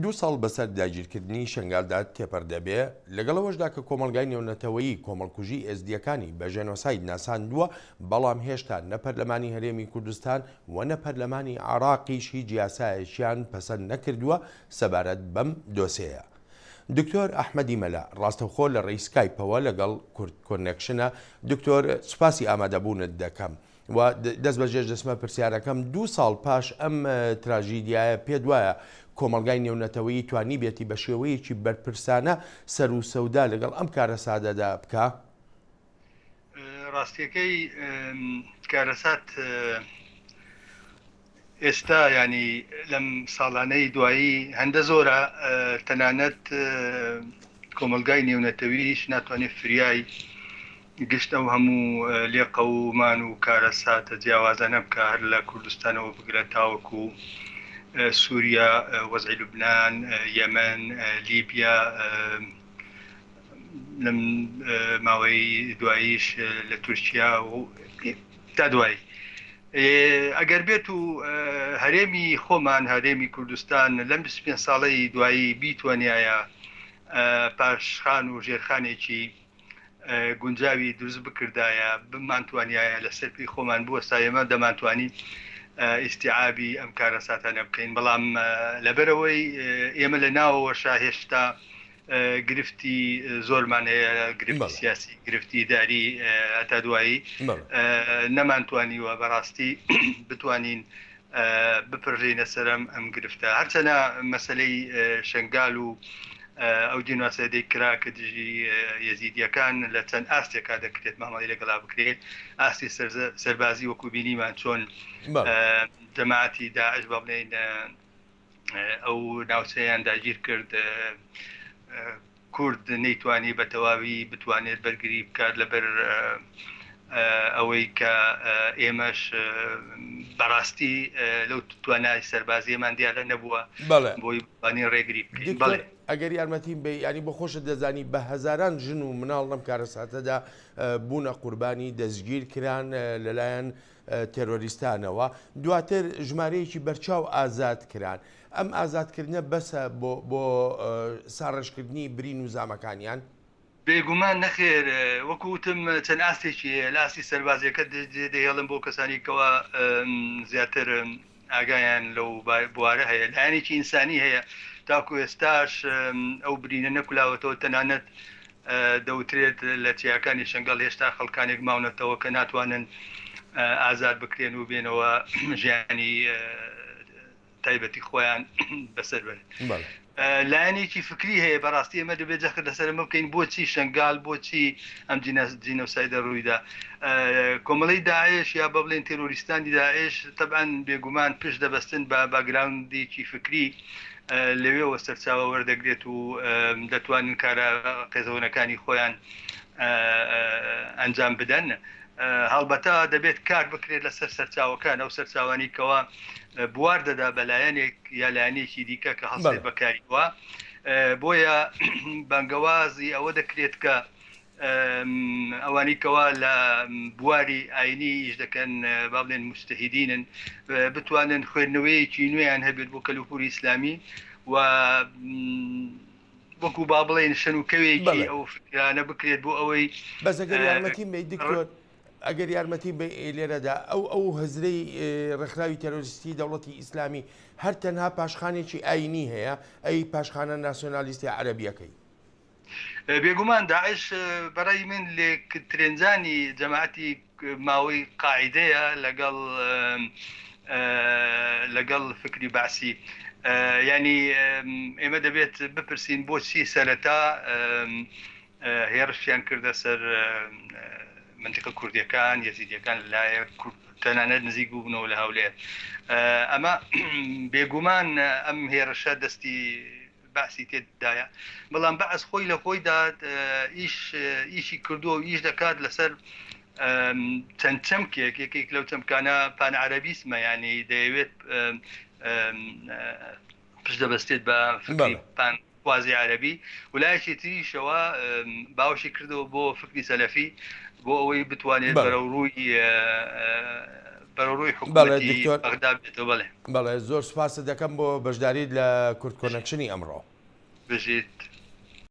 دوو ساڵ بەسەر داگیرکردنی شنگالدا تێپەردەبێ لەگەڵەوەشدا کە کۆمەلگای نێونەتەوەیی کۆمەڵکوژی ئێزدیەکانی بە ژێنۆساید ناساندووە، بەڵام هێشتا نە پەرلەمانی هەرێمی کوردستان و نە پەرلەمانی عێراقیش هیچ یاسایەکیان پەسەند نەکردووە سەبارەت بەم دۆسەیە. دکتۆر ئەحمەدی مەلا ڕاستەوخۆ لە ڕێی سکایپەوە لەگەڵ کورد کۆنێکشنە. دکتۆر سوپاسی ئامادەبوونت دەکەم و دەست بەجێش دەسمە پرسیارەکەم. دوو ساڵ پاش ئەم تراژیدیایە پێت وایە کۆمەلگای نێونەتەوەیی توانی بێتی بە شێوەیەکی بەرپرسانە سەر و سەودا لەگەڵ ئەم کارە سادەدا بکە؟ ڕاستیەکەی کارەسات ئێستا ینی لەم ساڵانەی دوایی هەندە زۆرە، تەنانەت کۆمەلگای نێونەتەویش ناتوانێت فریای گشت ئەو هەموو لێقەومان و کارەساتە جیاوازانە بکە هەر لە کوردستانەوە بگرێت تاوەکو سووریا، وەزعی لوبنان، یەمەن، لیبیا، لەم ماوەی دواییش لە تورکیا و تا دوایی. ئەگەر بێت و هەرێمی خۆمان هەرێمی کوردستان لەم 25 ساڵەی دوایی بیتوانایە پاشخان و ژێرخانێکی گونجاوی دروست بکردایە، بمانتوانایە لەسەر پێی خۆمان بوەستا، ئێمە دەمانتوانی ئیستیعابی ئەم کارەساتانە بکەین. بەڵام لەبەرەوەی ئێمە لە ناوەوەشا هێشتا گرفتی زۆرمان هەیە، گرفتی سیاسی، گرفتی داری هەتا دوایی نەمانتوانیوە بەڕاستی بتوانین بپڕژینە سەرم ئەم گرفتە. هەرچەنە مەسلەی شنگال و ئەو جینواسەدەی کرا کە دژی یەزیدیەکان لە چەند ئاستێکا دەکرێت مامەڵی لەگەڵا بکرێت، ئاستی سەربازی وەکو بینیمان چۆن جەماعەتی داعش بە بڵێن ئەو ناوچەیان داگیر کرد، کورد نەیتوانی بە تەواوی بتوانێت بەرگری بکات لەبەر ئەوەی کە ئێمەش بەڕاستی لەو توانای سەربازیەمان دیارە نەبووە بۆی بانی ڕێگری بکەین. ئەگەر یارمەتیم بێ ینی بۆ خۆشت دەزانی بە هەزاران ژن و مناڵ لەم کارەساتەدا بوونە قوربانی دەستگیر کران لەلایەن تێرۆریستانەوە، دواتر ژمارەیەکی بەرچاو ئازاد کران. ئەم ئازادکردنە بەسە بۆ ساڕێژکردنی برین و زامەکانیان؟ بێگومان نەخێر، وەکوتم چەند ئاستێکی لە ئاستی سەربازیەکە دەهێڵم بۆ کەسانی کەەوە زیاتر ئاگایان لەو بوارە هەیە، لایەنێکی ئینسانی هەیە. تاکو ئێستاش ئەو برینە نەکولاوەتەوە، تەنانەت دەوترێت لە چیاکانی شنگەڵ هێشتا خەڵکانێک ماونەتەوە کە ناتوانن ئازاد بکرێن و بێنەوە ژیانی تایبەتی خۆیان بەسەر بێت. لایەنێکی فکری هەیە بەڕاستی ئەمە دەبێت جەخت لەسەرمە بکەین بۆچی شنگال، بۆچی ئەم جینۆسایدە ڕوویدا. کۆمەڵی داعش یا بە بڵێن تێرۆریستانی داعش طبعاً بێگومان پشت دەبەستن بە باگراوندێکی فکری، لەوێەوە سەرچاوە وەردەگرێت و دەتوانن کارە قێزەونەکانی خۆیان ئەنجام بدەن. هەڵبەتە دەبێت کار بکرێت لەسەر سەرچاوەکان، ئەو سەرچاوانی کەەوە بوار دەدا بەلایەنێک یا لایەنێکی دیکە کە هەڵسێت بەکاریوە. بۆیە بانگەوازی ئەوە دەکرێت کە ئەوانی کەوا لە بواری ئاینی ئیش دەکەن با بڵێن مجتەهیدینن، بتوانن خوێندنەوەیەکی نوێیان هەبێت بۆ کەلوپوری ئیسلامی و وەکو با بڵێن شەنوکەوێکی ئەو فکرانە بکرێت بۆ ئەوەی بەس ئەگەر یارمەتیم بێ دکتۆر، ئەگەر یارمەتی بە لێرەدا ئەو هەزرەی ڕێکخراوی تەرۆریستی دەوڵەتی ئیسلامی هەر تەنها پاشخانێکی ئاینی هەیە، ئەی پاشخانە ناسیۆنالیستی عەرەبیەکەی؟ بێگومان داعش بەڕای من لێ ترێنجانی جەماعەتی ماوەی قاعیدەیە لەگەڵ فکری باسی. ینی ئێمە دەبێت بپرسین بۆچی سەرەتا هێرشیان کردە سەر منطقە کوردیەکان، یەزیدیەکان لایە تەنانەت نزیک بوونەوە لە هەولێر. ئەمە بێگومان ئەم هێرشە دەستی باسی تێدایە، بەڵام بەعس خۆی لە خۆیدا ئیشی کردووە و ئیش دەکات لەسەر چەند چەمکێک، یەکێک لەو چەمکانە پانعەرەبیسمە، ینی دەیەوێت پشت دەبەستێت بە فکری پانوازی عەرەبی، ولایەکی تریشەوە باوشی کردەوە بۆ فکری سەلەفی، بۆ ئەوەی بتوانێت بەرەو ڕووی بەڕۆی بەڵێ حکوومەتی دکتۆر بەغدا بێتەوە. بڵێ بەڵێ زۆر سپاس دەکەم بۆ بەشداریت لە کورتکۆنەکشنی ئەمڕۆ بژیت.